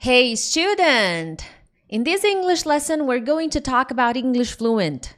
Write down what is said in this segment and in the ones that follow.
Hey student! In this English lesson, we're going to talk about English fluency.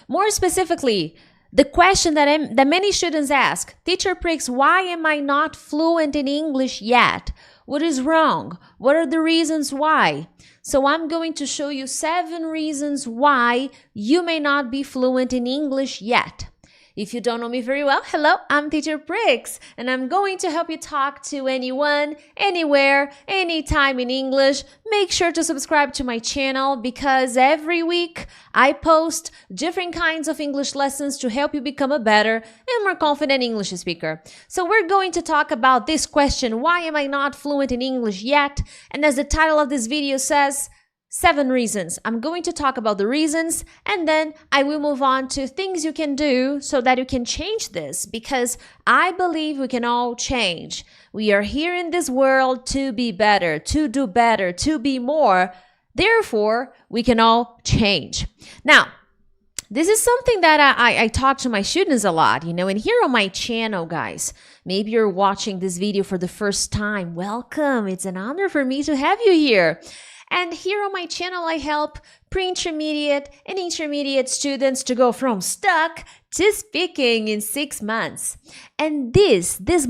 More specifically, the question that many students ask, Teacher Prix, why am I not fluent in English yet? What is wrong? What are the reasons why? So I'm going to show you 7 reasons why you may not be fluent in English yet. If you don't know me very well, hello, I'm Teacher Prix, and I'm going to help you talk to anyone, anywhere, anytime in English. Make sure to subscribe to my channel because every week I post different kinds of English lessons to help you become a better and more confident English speaker. So we're going to talk about this question, why am I not fluent in English yet? And as the title of this video says, 7 reasons. I'm going to talk about the reasons and then I will move on to things you can do so that you can change this because I believe we can all change. We are here in this world to be better, to do better, to be more. Therefore, we can all change. Now, this is something that I talk to my students a lot, and here on my channel, guys, maybe you're watching this video for the first time. Welcome. It's an honor for me to have you here. And here on my channel, I help pre-intermediate and intermediate students to go from stuck to speaking in 6 months. And this is the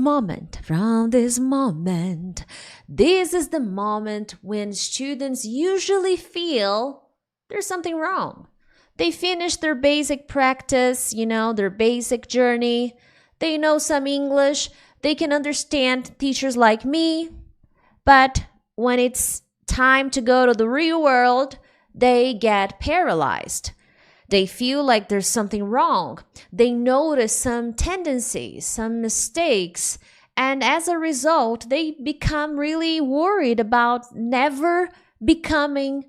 moment when students usually feel there's something wrong. They finish their basic practice, their basic journey. They know some English. They can understand teachers like me. But when it's time to go to the real world, they get paralyzed. They feel like there's something wrong. They notice some tendencies, some mistakes, and as a result, they become really worried about never becoming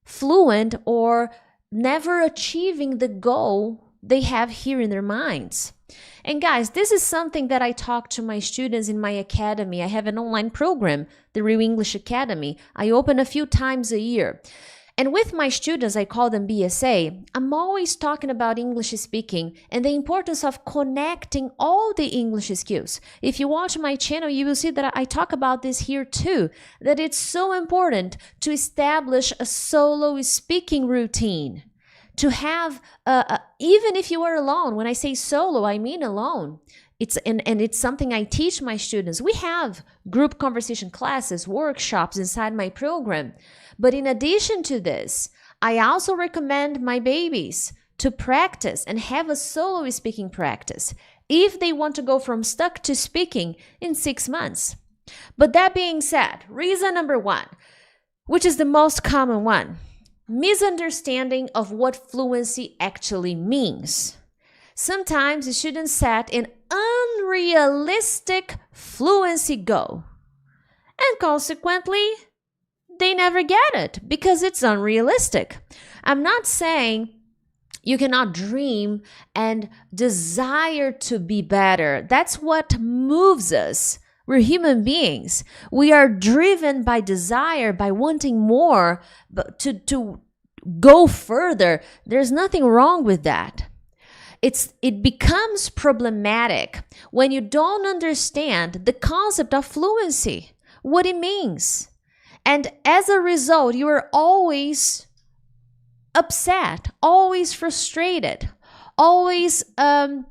fluent or never achieving the goal they have here in their minds. And guys, this is something that I talk to my students in my academy. I have an online program, the Real English Academy. I open a few times a year. And with my students, I call them BSA, I'm always talking about English speaking and the importance of connecting all the English skills. If you watch my channel, you will see that I talk about this here too, that it's so important to establish a solo speaking routine. To have, even if you are alone, when I say solo, I mean alone. It's something I teach my students. We have group conversation classes, workshops inside my program. But in addition to this, I also recommend my babies to practice and have a solo speaking practice if they want to go from stuck to speaking in 6 months. But that being said, reason number 1, which is the most common one, misunderstanding of what fluency actually means. Sometimes students set an unrealistic fluency goal, and consequently, they never get it because it's unrealistic. I'm not saying you cannot dream and desire to be better. That's what moves us. We're human beings. We are driven by desire, by wanting more, but to go further. There's nothing wrong with that. It becomes problematic when you don't understand the concept of fluency, what it means. And as a result, you are always upset, always frustrated, always not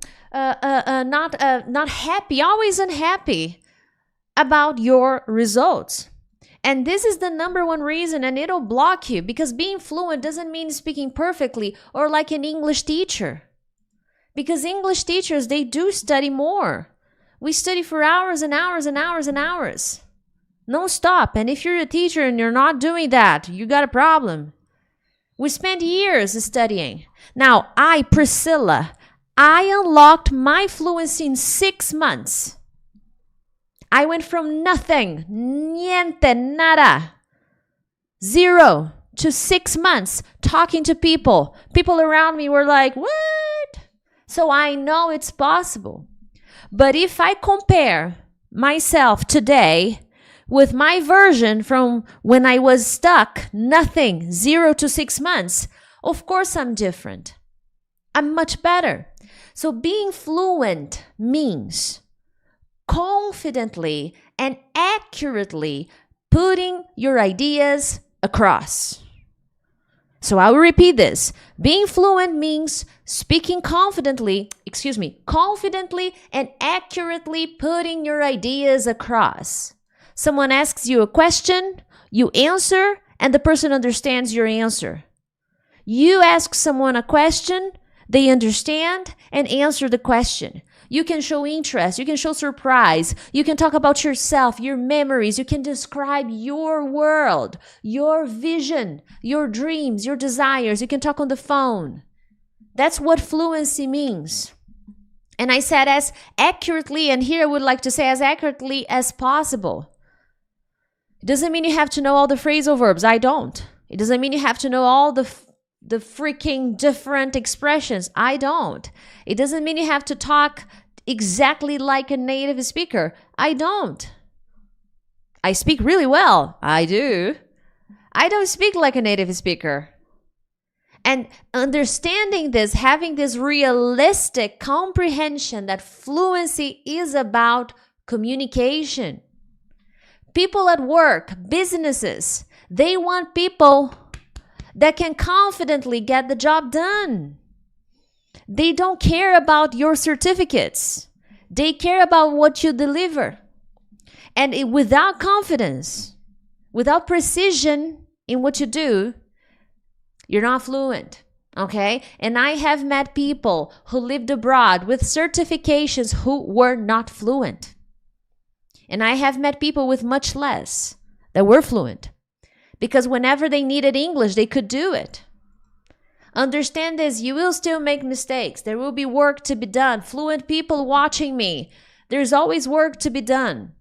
happy, always unhappy about your results. And this is the number 1 reason, and it'll block you because being fluent doesn't mean speaking perfectly or like an English teacher. Because English teachers, they do study more. We study for hours and hours and hours and hours. No stop. And if you're a teacher and you're not doing that, you got a problem. We spend years studying. Now, Priscilla, I unlocked my fluency in 6 months. I went from nothing, niente, nada, 0 to 6 months talking to people. People around me were like, what? So I know it's possible. But if I compare myself today with my version from when I was stuck, nothing, 0 to 6 months, of course I'm different. I'm much better. So being fluent means confidently and accurately putting your ideas across. So I will repeat this. Being fluent means speaking confidently and accurately putting your ideas across. Someone asks you a question, you answer, and the person understands your answer. You ask someone a question, they understand and answer the question. You can show interest, you can show surprise, you can talk about yourself, your memories, you can describe your world, your vision, your dreams, your desires, you can talk on the phone. That's what fluency means. And I said as accurately, and here I would like to say as accurately as possible. It doesn't mean you have to know all the phrasal verbs. I don't. It doesn't mean you have to know all the freaking different expressions. I don't. It doesn't mean you have to talk exactly like a native speaker. I don't. I speak really well. I do. I don't speak like a native speaker. And understanding this, having this realistic comprehension that fluency is about communication. People at work, businesses, they want people that can confidently get the job done. They don't care about your certificates. They care about what you deliver. And without confidence, without precision in what you do, you're not fluent, okay? And I have met people who lived abroad with certifications who were not fluent. And I have met people with much less that were fluent. Because whenever they needed English, they could do it. Understand this, you will still make mistakes. There will be work to be done. Fluent people watching me, there's always work to be done.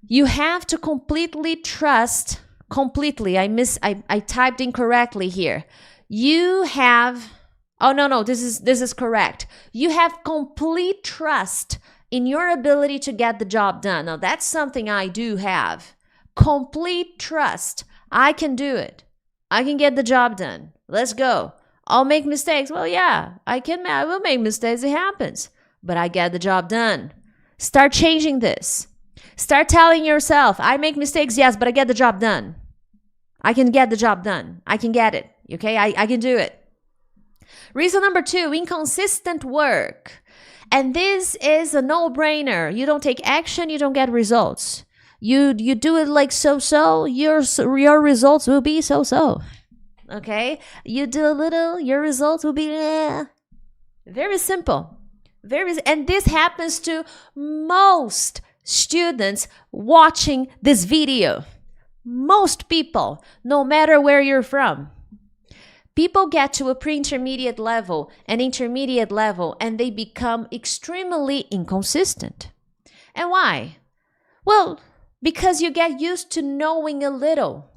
You have to completely trust, I typed incorrectly here. You have, this is correct. You have complete trust in your ability to get the job done. Now that's something I do have. Complete trust. I can do it. I can get the job done. Let's go. I'll make mistakes. Well, yeah, I will make mistakes. It happens. But I get the job done. Start changing this. Start telling yourself, I make mistakes, yes, but I get the job done. I can get the job done. I can get it. Okay? I can do it. Reason number 2, inconsistent work. And this is a no-brainer. You don't take action, you don't get results. You do it like so-so, your results will be so-so. Okay? You do a little, your results will be very simple. And this happens to most students watching this video. Most people, no matter where you're from. People get to a pre-intermediate level, an intermediate level, and they become extremely inconsistent. And why? Well, because you get used to knowing a little.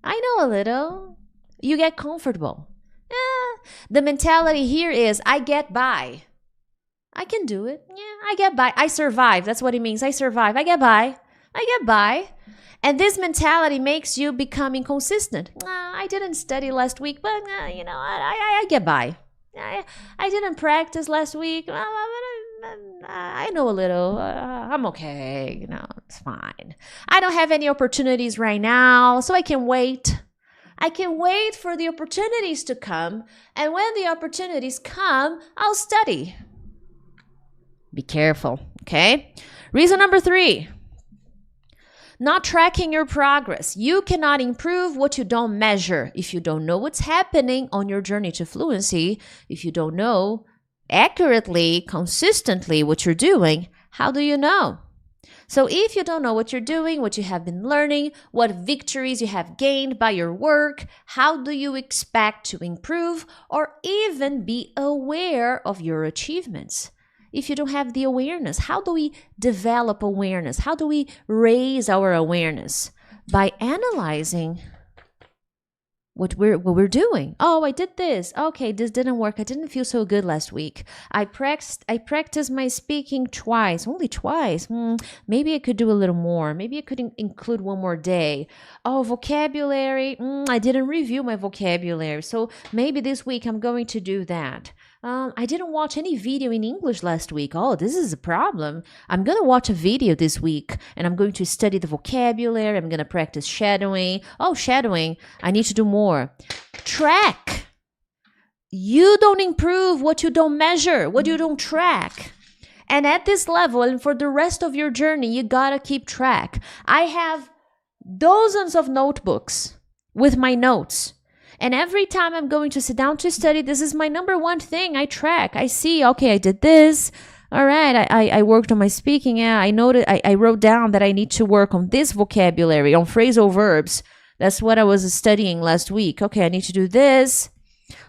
I know a little. You get comfortable. The mentality here is, I get by. I can do it. Yeah, I get by. I survive. That's what it means. I survive. I get by. And this mentality makes you become inconsistent. I didn't study last week, but I get by. I didn't practice last week. I know a little. I'm okay. It's fine. I don't have any opportunities right now, so I can wait. I can wait for the opportunities to come, and when the opportunities come, I'll study. Be careful, okay? Reason number 3. Not tracking your progress. You cannot improve what you don't measure. If you don't know what's happening on your journey to fluency, if you don't know accurately, consistently what you're doing, how do you know? So if you don't know what you're doing, what you have been learning, what victories you have gained by your work, how do you expect to improve or even be aware of your achievements? If you don't have the awareness, how do we develop awareness? How do we raise our awareness? By analyzing what we're doing. Oh, I did this. Okay, this didn't work. I didn't feel so good last week. I practiced my speaking twice, only twice. Maybe I could do a little more. Maybe I could include one more day. Oh, vocabulary. I didn't review my vocabulary. So maybe this week I'm going to do that. I didn't watch any video in English last week. Oh, this is a problem. I'm going to watch a video this week and I'm going to study the vocabulary. I'm going to practice shadowing. Oh, shadowing. I need to do more. Track. You don't improve what you don't measure, what you don't track. And at this level and for the rest of your journey, you got to keep track. I have dozens of notebooks with my notes. And every time I'm going to sit down to study, this is my number one thing. I track. I see, okay, I did this. All right, I worked on my speaking. Yeah, I noted, I wrote down that I need to work on this vocabulary, on phrasal verbs. That's what I was studying last week. Okay, I need to do this.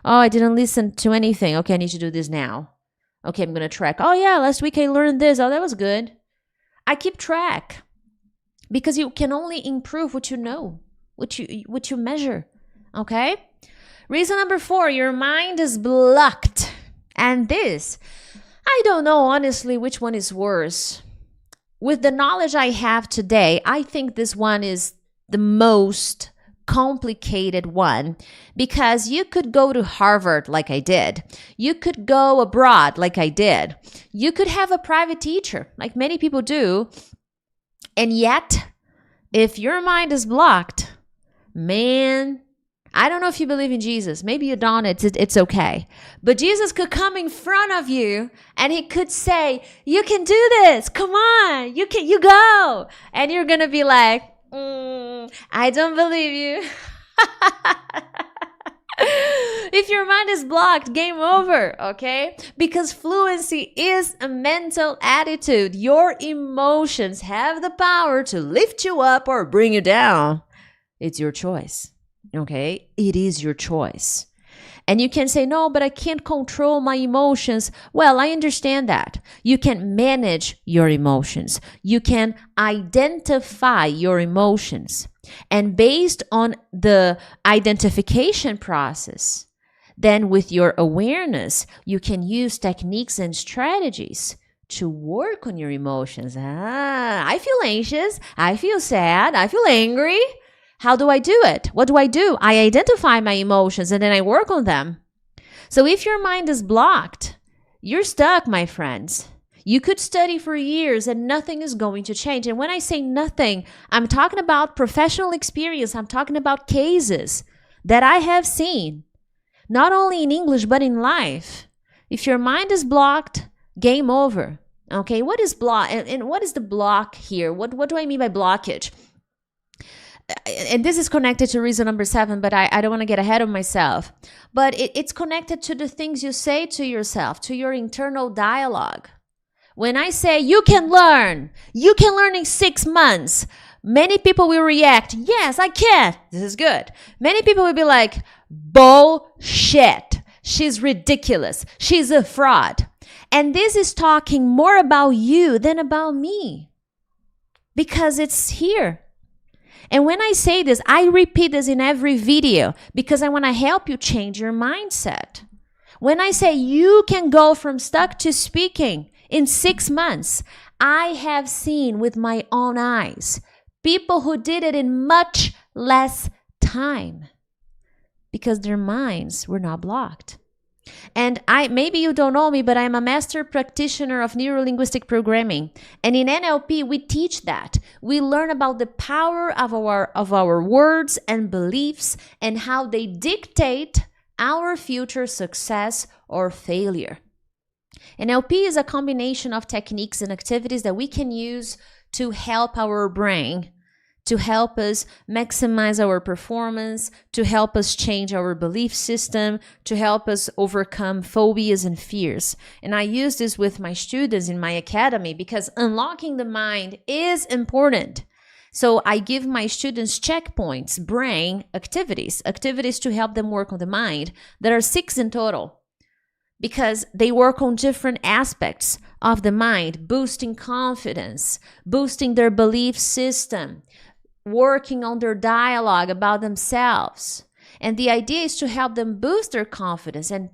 Oh, I didn't listen to anything. Okay, I need to do this now. Okay, I'm going to track. Oh, yeah, last week I learned this. Oh, that was good. I keep track because you can only improve what you know, what you measure. Okay? Reason number 4, your mind is blocked. And this, I don't know honestly which one is worse. With the knowledge I have today, I think this one is the most complicated one because you could go to Harvard like I did. You could go abroad like I did. You could have a private teacher like many people do. And yet, if your mind is blocked, man, I don't know if you believe in Jesus. Maybe you don't. It's okay. But Jesus could come in front of you and he could say, you can do this. Come on. You go. And you're going to be like, I don't believe you. If your mind is blocked, game over, okay? Because fluency is a mental attitude. Your emotions have the power to lift you up or bring you down. It's your choice. Okay, it is your choice. And you can say, no, but I can't control my emotions. Well, I understand that. You can manage your emotions. You can identify your emotions. And based on the identification process, then with your awareness, you can use techniques and strategies to work on your emotions. I feel anxious. I feel sad. I feel angry. How do I do it? What do? I identify my emotions and then I work on them. So if your mind is blocked, you're stuck, my friends. You could study for years and nothing is going to change. And when I say nothing, I'm talking about professional experience. I'm talking about cases that I have seen, not only in English, but in life. If your mind is blocked, game over. Okay, what is block? And what is the block here? What do I mean by blockage? And this is connected to reason number 7, but I don't want to get ahead of myself. But it's connected to the things you say to yourself, to your internal dialogue. When I say you can learn in 6 months, many people will react, yes, I can. This is good. Many people will be like, bullshit. She's ridiculous. She's a fraud. And this is talking more about you than about me because it's here. And when I say this, I repeat this in every video because I want to help you change your mindset. When I say you can go from stuck to speaking in 6 months, I have seen with my own eyes people who did it in much less time because their minds were not blocked. And maybe you don't know me, but I'm a master practitioner of neuro-linguistic programming. And in NLP, we teach that. We learn about the power of our words and beliefs and how they dictate our future success or failure. NLP is a combination of techniques and activities that we can use to help our brain, to help us maximize our performance, to help us change our belief system, to help us overcome phobias and fears. And I use this with my students in my academy because unlocking the mind is important. So I give my students checkpoints, brain activities to help them work on the mind. There are 6 in total because they work on different aspects of the mind, boosting confidence, boosting their belief system, working on their dialogue about themselves. And the idea is to help them boost their confidence and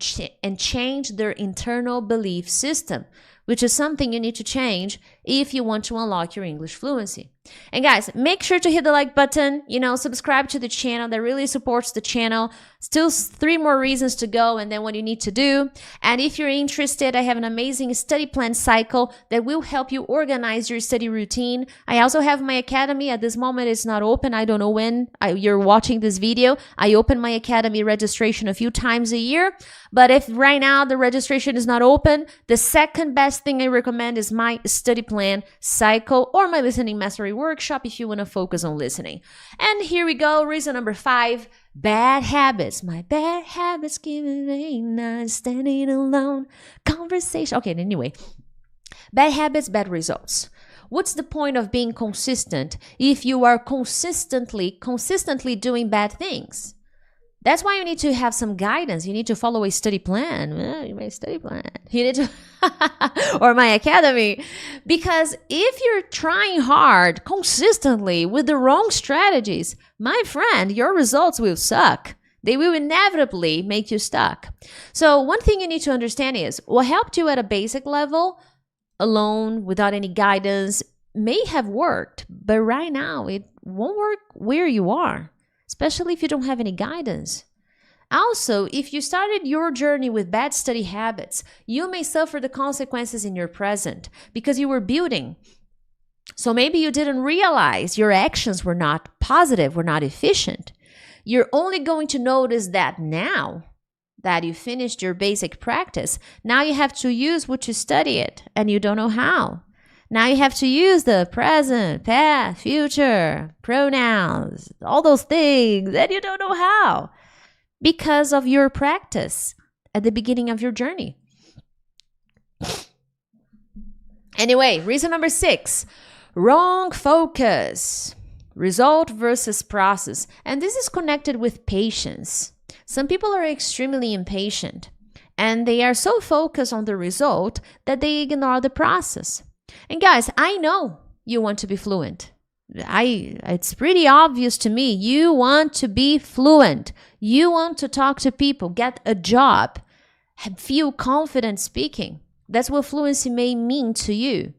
change their internal belief system, which is something you need to change if you want to unlock your English fluency. And guys, make sure to hit the like button, subscribe to the channel. That really supports the channel. Still 3 more reasons to go and then what you need to do. And if you're interested, I have an amazing study plan cycle that will help you organize your study routine. I also have my academy. At this moment, it's not open. I don't know when you're watching this video. I open my academy registration a few times a year. But if right now the registration is not open, the second best thing I recommend is my study plan cycle or my listening mastery workshop if you want to focus on listening. And here we go. Reason number 5, bad habits. My bad habits keep me not standing alone. Conversation. Okay, anyway. Bad habits, bad results. What's the point of being consistent if you are consistently doing bad things? That's why you need to have some guidance. You need to follow a study plan. My study plan. You need to, or my academy. Because if you're trying hard consistently with the wrong strategies, my friend, your results will suck. They will inevitably make you stuck. So one thing you need to understand is what helped you at a basic level, alone, without any guidance, may have worked. But right now, it won't work where you are. Especially if you don't have any guidance. Also, if you started your journey with bad study habits, you may suffer the consequences in your present because you were building. So maybe you didn't realize your actions were not positive, were not efficient. You're only going to notice that now that you finished your basic practice. Now you have to use what you studied and you don't know how. Now you have to use the present, past, future, pronouns, all those things, and you don't know how because of your practice at the beginning of your journey. Anyway, reason number 6, wrong focus, result versus process. And this is connected with patience. Some people are extremely impatient and they are so focused on the result that they ignore the process. And guys, I know you want to be fluent. It's pretty obvious to me. You want to be fluent. You want to talk to people, get a job, feel confident speaking. That's what fluency may mean to you.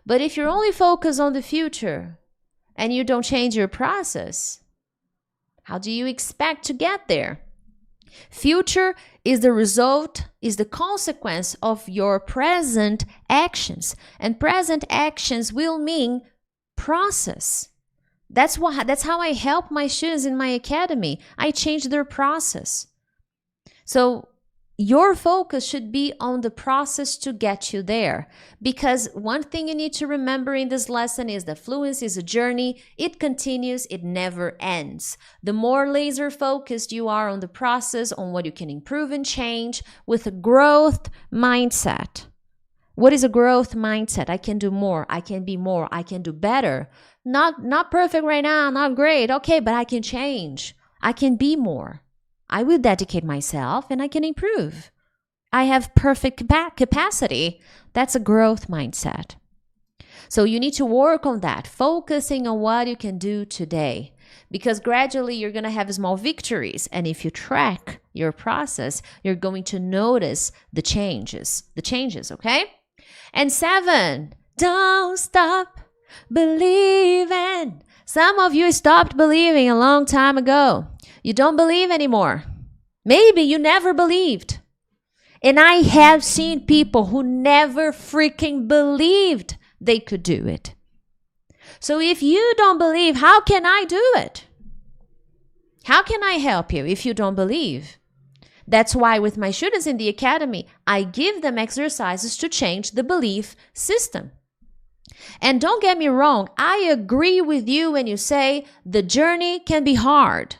But if you're only focused on the future and you don't change your process, how do you expect to get there? Future is the result, is the consequence of your present actions. And present actions will mean process. That's how I help my students in my academy. I change their process. So your focus should be on the process to get you there. Because one thing you need to remember in this lesson is that fluency is a journey. It continues. It never ends. The more laser focused you are on the process, on what you can improve and change with a growth mindset. What is a growth mindset? I can do more. I can be more. I can do better. Not perfect right now. Not great. Okay, but I can change. I can be more. I will dedicate myself and I can improve. I have perfect capacity. That's a growth mindset. So you need to work on that, focusing on what you can do today. Because gradually you're going to have small victories. And if you track your process, you're going to notice the changes, okay? And 7, don't stop believing. Some of you stopped believing a long time ago. You don't believe anymore. Maybe you never believed. And I have seen people who never freaking believed they could do it. So if you don't believe, how can I do it? How can I help you if you don't believe? That's why with my students in the academy, I give them exercises to change the belief system. And don't get me wrong, I agree with you when you say the journey can be hard.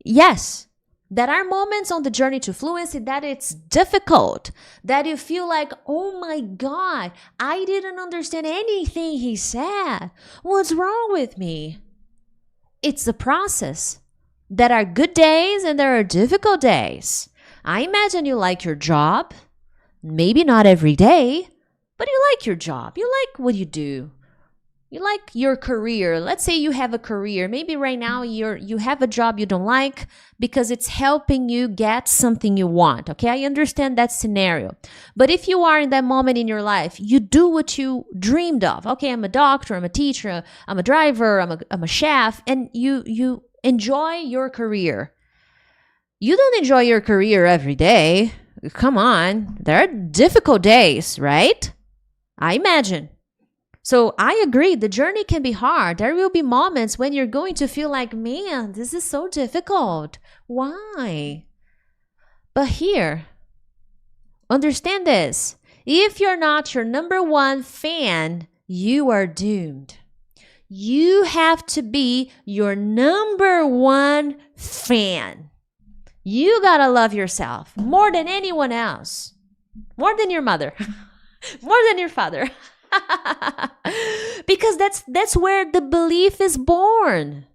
Yes, there are moments on the journey to fluency that it's difficult, that you feel like, oh my God, I didn't understand anything he said. What's wrong with me? It's the process. There are good days and there are difficult days. I imagine you like your job, maybe not every day, but you like your job. You like what you do. You like your career. Let's say you have a career. Maybe right now you have a job you don't like because it's helping you get something you want. Okay, I understand that scenario. But if you are in that moment in your life, you do what you dreamed of. Okay, I'm a doctor, I'm a teacher, I'm a driver, I'm a chef, and you enjoy your career. You don't enjoy your career every day. Come on, there are difficult days, right? I imagine. So I agree, the journey can be hard. There will be moments when you're going to feel like, man, this is so difficult. Why? But here, understand this. If you're not your number one fan, you are doomed. You have to be your number one fan. You gotta love yourself more than anyone else. More than your mother. More than your father. Because that's where the belief is born.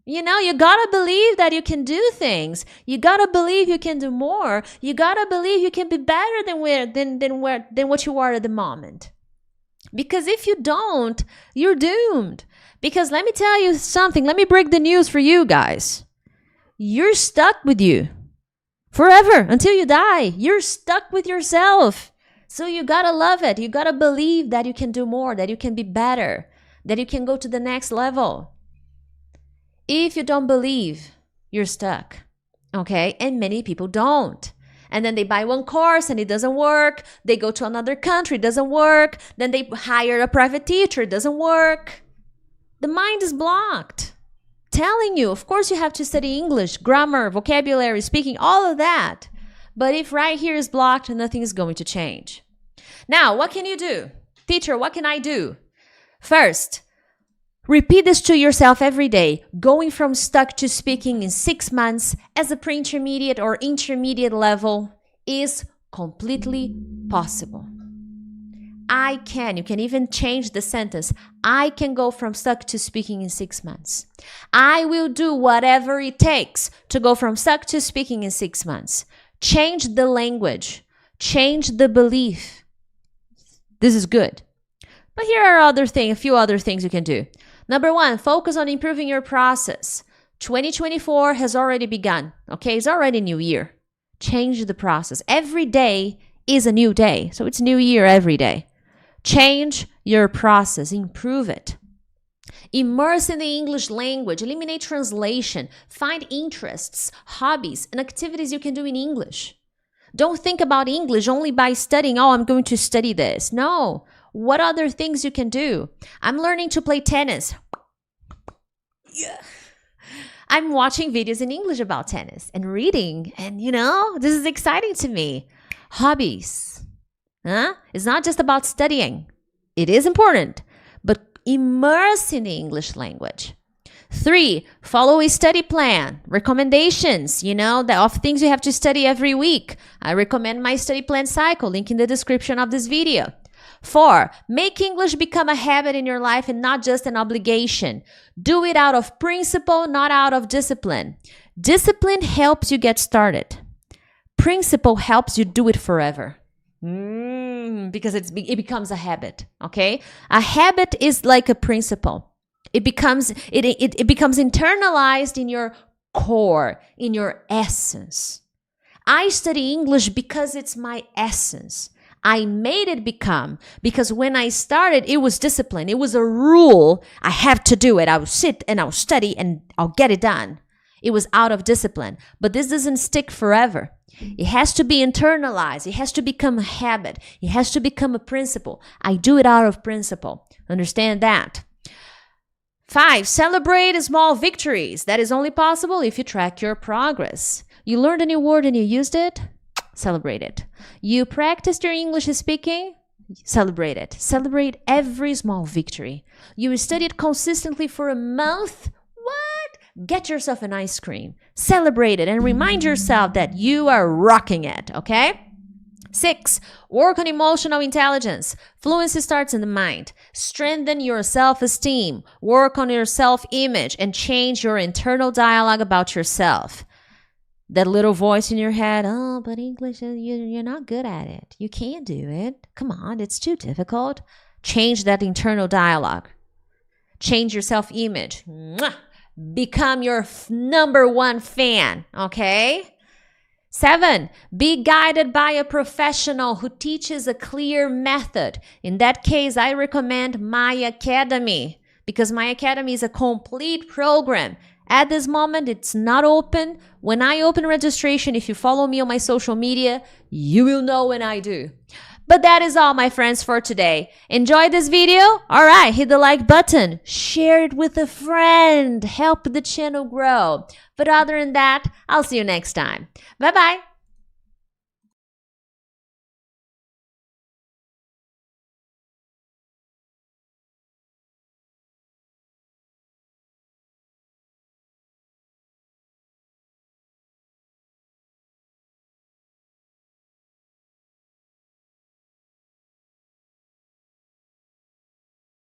You know, you gotta believe that you can do things. You gotta believe you can do more. You gotta believe you can be better than what you are at the moment. Because if you don't, you're doomed. Because let me tell you something. Let me break the news for you guys. You're stuck with you forever until you die. You're stuck with yourself. So you gotta love it. You gotta believe that you can do more, that you can be better, that you can go to the next level. If you don't believe, you're stuck. Okay? And many people don't. And then they buy one course and it doesn't work. They go to another country, it doesn't work. Then they hire a private teacher, it doesn't work. The mind is blocked. Telling you, of course you have to study English, grammar, vocabulary, speaking, all of that. But if right here is blocked, nothing is going to change. Now, what can you do? Teacher, what can I do? First, repeat this to yourself every day. Going from stuck to speaking in 6 months as a pre-intermediate or intermediate level is completely possible. I can. You can even change the sentence. I can go from stuck to speaking in 6 months. I will do whatever it takes to go from stuck to speaking in 6 months. Change the language. Change the belief. This is good. But here are a few other things you can do. Number 1, focus on improving your process. 2024 has already begun. Okay, it's already new year. Change the process. Every day is a new day. So it's new year every day. Change your process. Improve it. Immerse in the English language. Eliminate translation. Find interests, hobbies, and activities you can do in English. Don't think about English only by studying, I'm going to study this. No. What other things you can do? I'm learning to play tennis. Yeah. I'm watching videos in English about tennis and reading. And, this is exciting to me. Hobbies. It's not just about studying. It is important. But immerse in the English language. 3, follow a study plan. Recommendations, of things you have to study every week. I recommend my study plan cycle, link in the description of this video. 4, make English become a habit in your life and not just an obligation. Do it out of principle, not out of discipline. Discipline helps you get started. Principle helps you do it forever. Because it becomes a habit, okay? A habit is like a principle. It becomes internalized in your core, in your essence. I study English because it's my essence. I made it become, because when I started, it was discipline. It was a rule. I have to do it. I will sit and I'll study and I'll get it done. It was out of discipline. But this doesn't stick forever. It has to be internalized. It has to become a habit. It has to become a principle. I do it out of principle. Understand that? 5, celebrate small victories. That is only possible if you track your progress. You learned a new word and you used it? Celebrate it. You practiced your English speaking? Celebrate it. Celebrate every small victory. You studied consistently for a month? What? Get yourself an ice cream. Celebrate it and remind yourself that you are rocking it, okay? 6, work on emotional intelligence. Fluency starts in the mind. Strengthen your self-esteem. Work on your self-image and change your internal dialogue about yourself. That little voice in your head, but English, you're not good at it. You can't do it. Come on, it's too difficult. Change that internal dialogue. Change your self-image. Become your number one fan, okay? 7, be guided by a professional who teaches a clear method. In that case, I recommend My Academy because My Academy is a complete program. At this moment, it's not open. When I open registration, if you follow me on my social media, you will know when I do. But that is all, my friends, for today. Enjoy this video? All right, hit the like button. Share it with a friend. Help the channel grow. But other than that, I'll see you next time. Bye-bye.